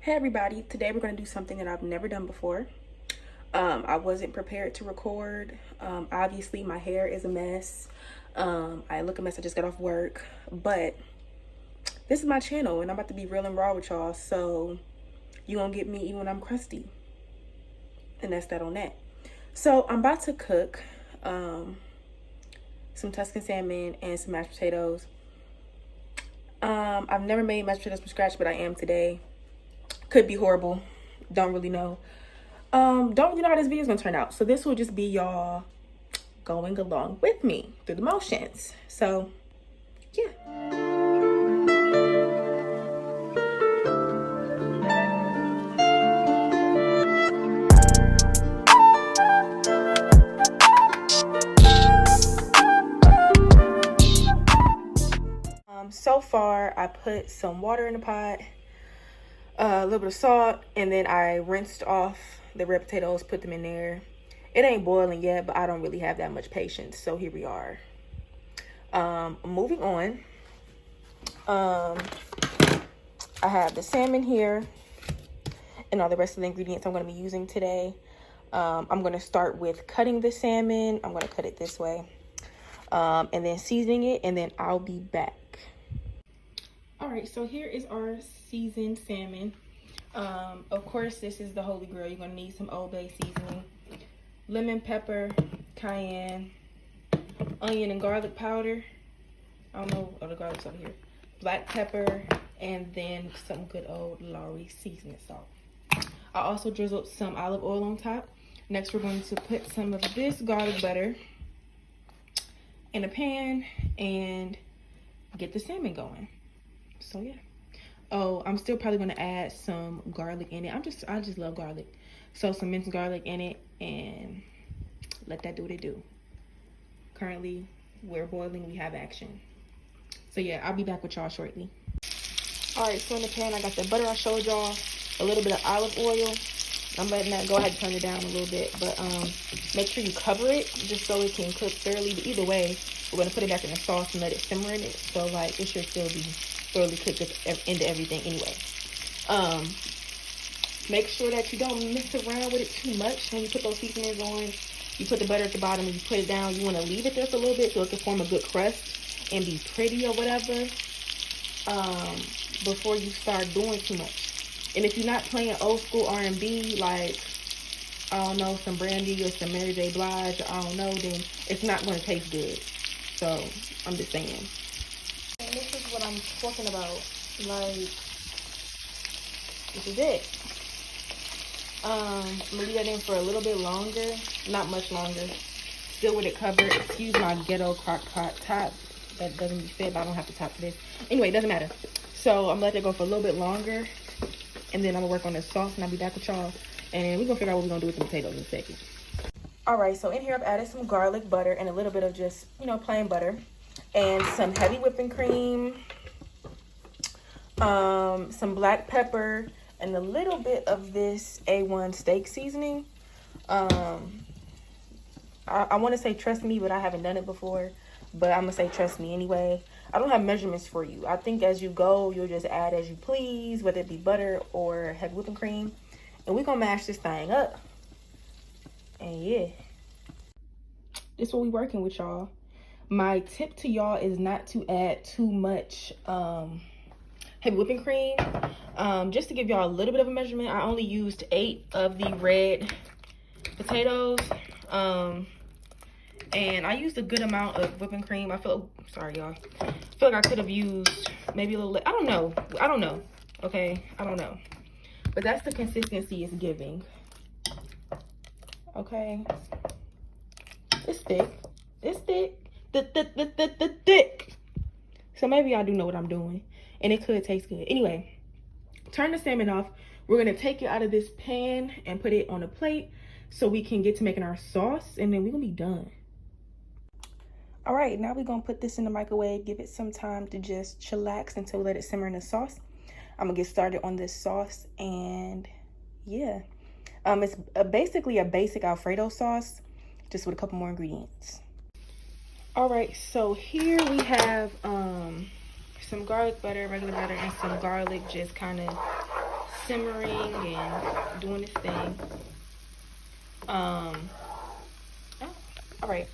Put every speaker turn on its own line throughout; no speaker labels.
Hey everybody, today we're going to do something that I've never done before. I wasn't prepared to record. Obviously my hair is a mess. I look a mess, I just got off work, but this is my channel and I'm about to be real and raw with y'all, so you're going to get me even when I'm crusty. And that's that on that. So I'm about to cook some Tuscan salmon and some mashed potatoes. I've never made mashed potatoes from scratch, but I am today. Could be horrible, don't really know. Don't really know how this video is gonna turn out, so this will just be y'all going along with me through the motions. So yeah. So far I put some water in the pot, a little bit of salt, and then I rinsed off the red potatoes, put them in there. It ain't boiling yet, but I don't really have that much patience, so here we are. Moving on, I have the salmon here and all the rest of the ingredients I'm going to be using today. I'm going to start with cutting the salmon. I'm going to cut it this way, and then seasoning it, and then I'll be back. All right, so here is our seasoned salmon. Of course, this is the holy grail. You're gonna need some Old Bay seasoning, lemon, pepper, cayenne, onion and garlic powder. I don't know, oh, the garlic's over here. Black pepper, and then some good old Lowry seasoning salt. I also drizzled some olive oil on top. Next, we're going to put some of this garlic butter in a pan and get the salmon going. So yeah. Oh, I'm still probably gonna add some garlic in it. I just love garlic. So some minced garlic in it and let that do what it do. Currently, we're boiling, we have action. So yeah, I'll be back with y'all shortly. All right, so in the pan, I got the butter I showed y'all, a little bit of olive oil. I'm letting that go ahead and turn it down a little bit, but make sure you cover it just so it can cook thoroughly. But either way, we're gonna put it back in the sauce and let it simmer in it. So like, it should still be thoroughly cooked into everything anyway. Make sure that you don't mess around with it too much when you put those seasonings on. You put the butter at the bottom and you put it down. You want to leave it there for a little bit so it can form a good crust and be pretty or whatever, before you start doing too much. And if you're not playing old school R&B, like, I don't know, some Brandy or some Mary J. Blige, or I don't know, then it's not going to taste good. So I'm just saying. And this is what I'm talking about. Like, this is it. I'm gonna leave that in for a little bit longer, not much longer. Still with it covered. Excuse my ghetto crock pot top. That doesn't be fit, but I don't have to top for this. Anyway, it doesn't matter. So I'm gonna let it go for a little bit longer, and then I'm gonna work on the sauce, and I'll be back with y'all. And we're gonna figure out what we're gonna do with the potatoes in a second. All right, so in here I've added some garlic butter and a little bit of just, you know, plain butter, and some heavy whipping cream, some black pepper, and a little bit of this A1 steak seasoning. I want to say trust me, but I haven't done it before. But I'm going to say trust me anyway. I don't have measurements for you. I think as you go, you'll just add as you please, whether it be butter or heavy whipping cream. And we're going to mash this thing up. And yeah. This is what we're working with, y'all. My tip to y'all is not to add too much heavy whipping cream. Just to give y'all a little bit of a measurement, I only used 8 of the red potatoes. And I used a good amount of whipping cream. I feel, sorry y'all, I feel like I could have used maybe a little, I don't know, okay, I don't know. But that's the consistency it's giving. Okay, it's thick, thick. So maybe I do know what I'm doing, and it could taste good. Anyway, turn the salmon off. We're gonna take it out of this pan and put it on a plate so we can get to making our sauce, and then we're gonna be done. All right, now we're gonna put this in the microwave, give it some time to just chillax until we let it simmer in the sauce. I'm gonna get started on this sauce, and yeah. It's basically a basic Alfredo sauce, just with a couple more ingredients. All right, so here we have some garlic butter, regular butter, and some garlic just kind of simmering and doing its thing. Oh, all right.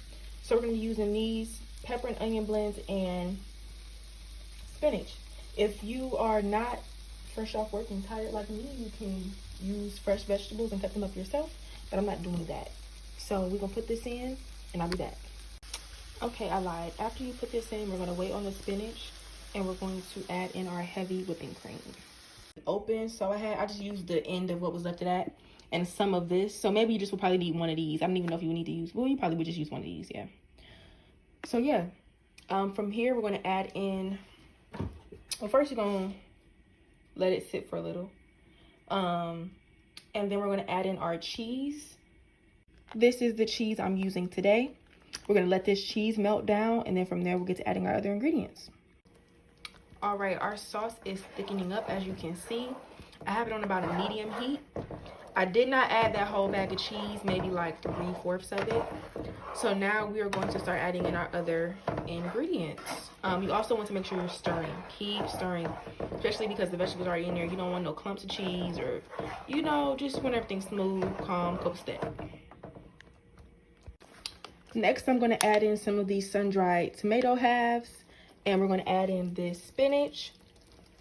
So we're gonna be using these pepper and onion blends and spinach. If you are not fresh off work and tired like me, you can use fresh vegetables and cut them up yourself, but I'm not doing that. So we're gonna put this in and I'll be back. Okay, I lied. After you put this in, we're gonna wait on the spinach and we're going to add in our heavy whipping cream. Open, so I just used the end of what was left of that and some of this. So maybe you just will probably need one of these. I don't even know if you would need to use, well, you probably would just use one of these, yeah. So yeah, from here we're gonna add in, well, first you're gonna let it sit for a little. And then we're gonna add in our cheese. This is the cheese I'm using today. We're gonna let this cheese melt down, and then from there we'll get to adding our other ingredients. All right, our sauce is thickening up, as you can see. I have it on about a medium heat. I did not add that whole bag of cheese, maybe like 3/4 of it. So now we are going to start adding in our other ingredients. You also want to make sure you're stirring. Keep stirring, especially because the vegetables are already in there. You don't want no clumps of cheese or, you know, just want everything smooth, calm, copacetic. Next, I'm going to add in some of these sun-dried tomato halves, and we're going to add in this spinach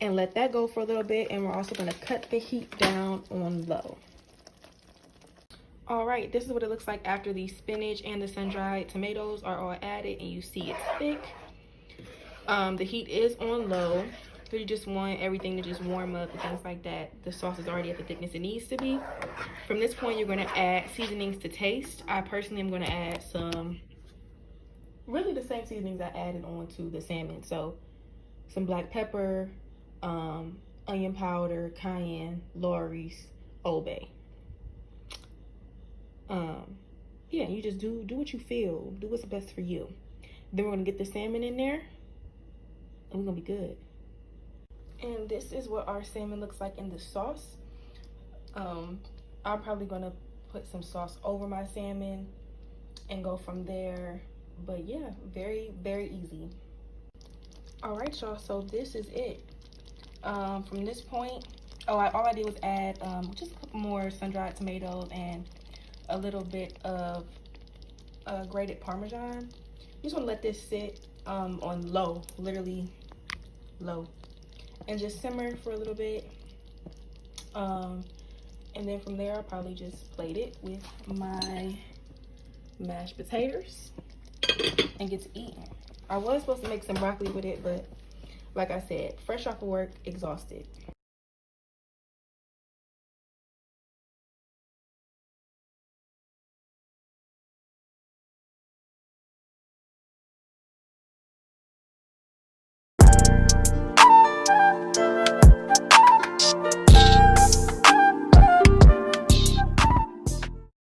and let that go for a little bit. And we're also going to cut the heat down on low. All right, this is what it looks like after the spinach and the sun-dried tomatoes are all added, and you see it's thick. The heat is on low, so you just want everything to just warm up and things like that. The sauce is already at the thickness it needs to be. From this point, you're going to add seasonings to taste. I personally am going to add some, really the same seasonings I added on to the salmon. So some black pepper, onion powder, cayenne, Lawry's, Old Bay. Yeah, you just do what you feel. Do what's best for you. Then we're gonna get the salmon in there, and we're gonna be good. And this is what our salmon looks like in the sauce. I'm probably gonna put some sauce over my salmon and go from there. But yeah, very, very easy. All right, y'all, so this is it. From this point, all I did was add just a couple more sun-dried tomatoes and a little bit of grated Parmesan. You just want to let this sit on low, literally low, and just simmer for a little bit. And then from there, I'll probably just plate it with my mashed potatoes and get to eating. I was supposed to make some broccoli with it, but like I said, fresh off of work, exhausted.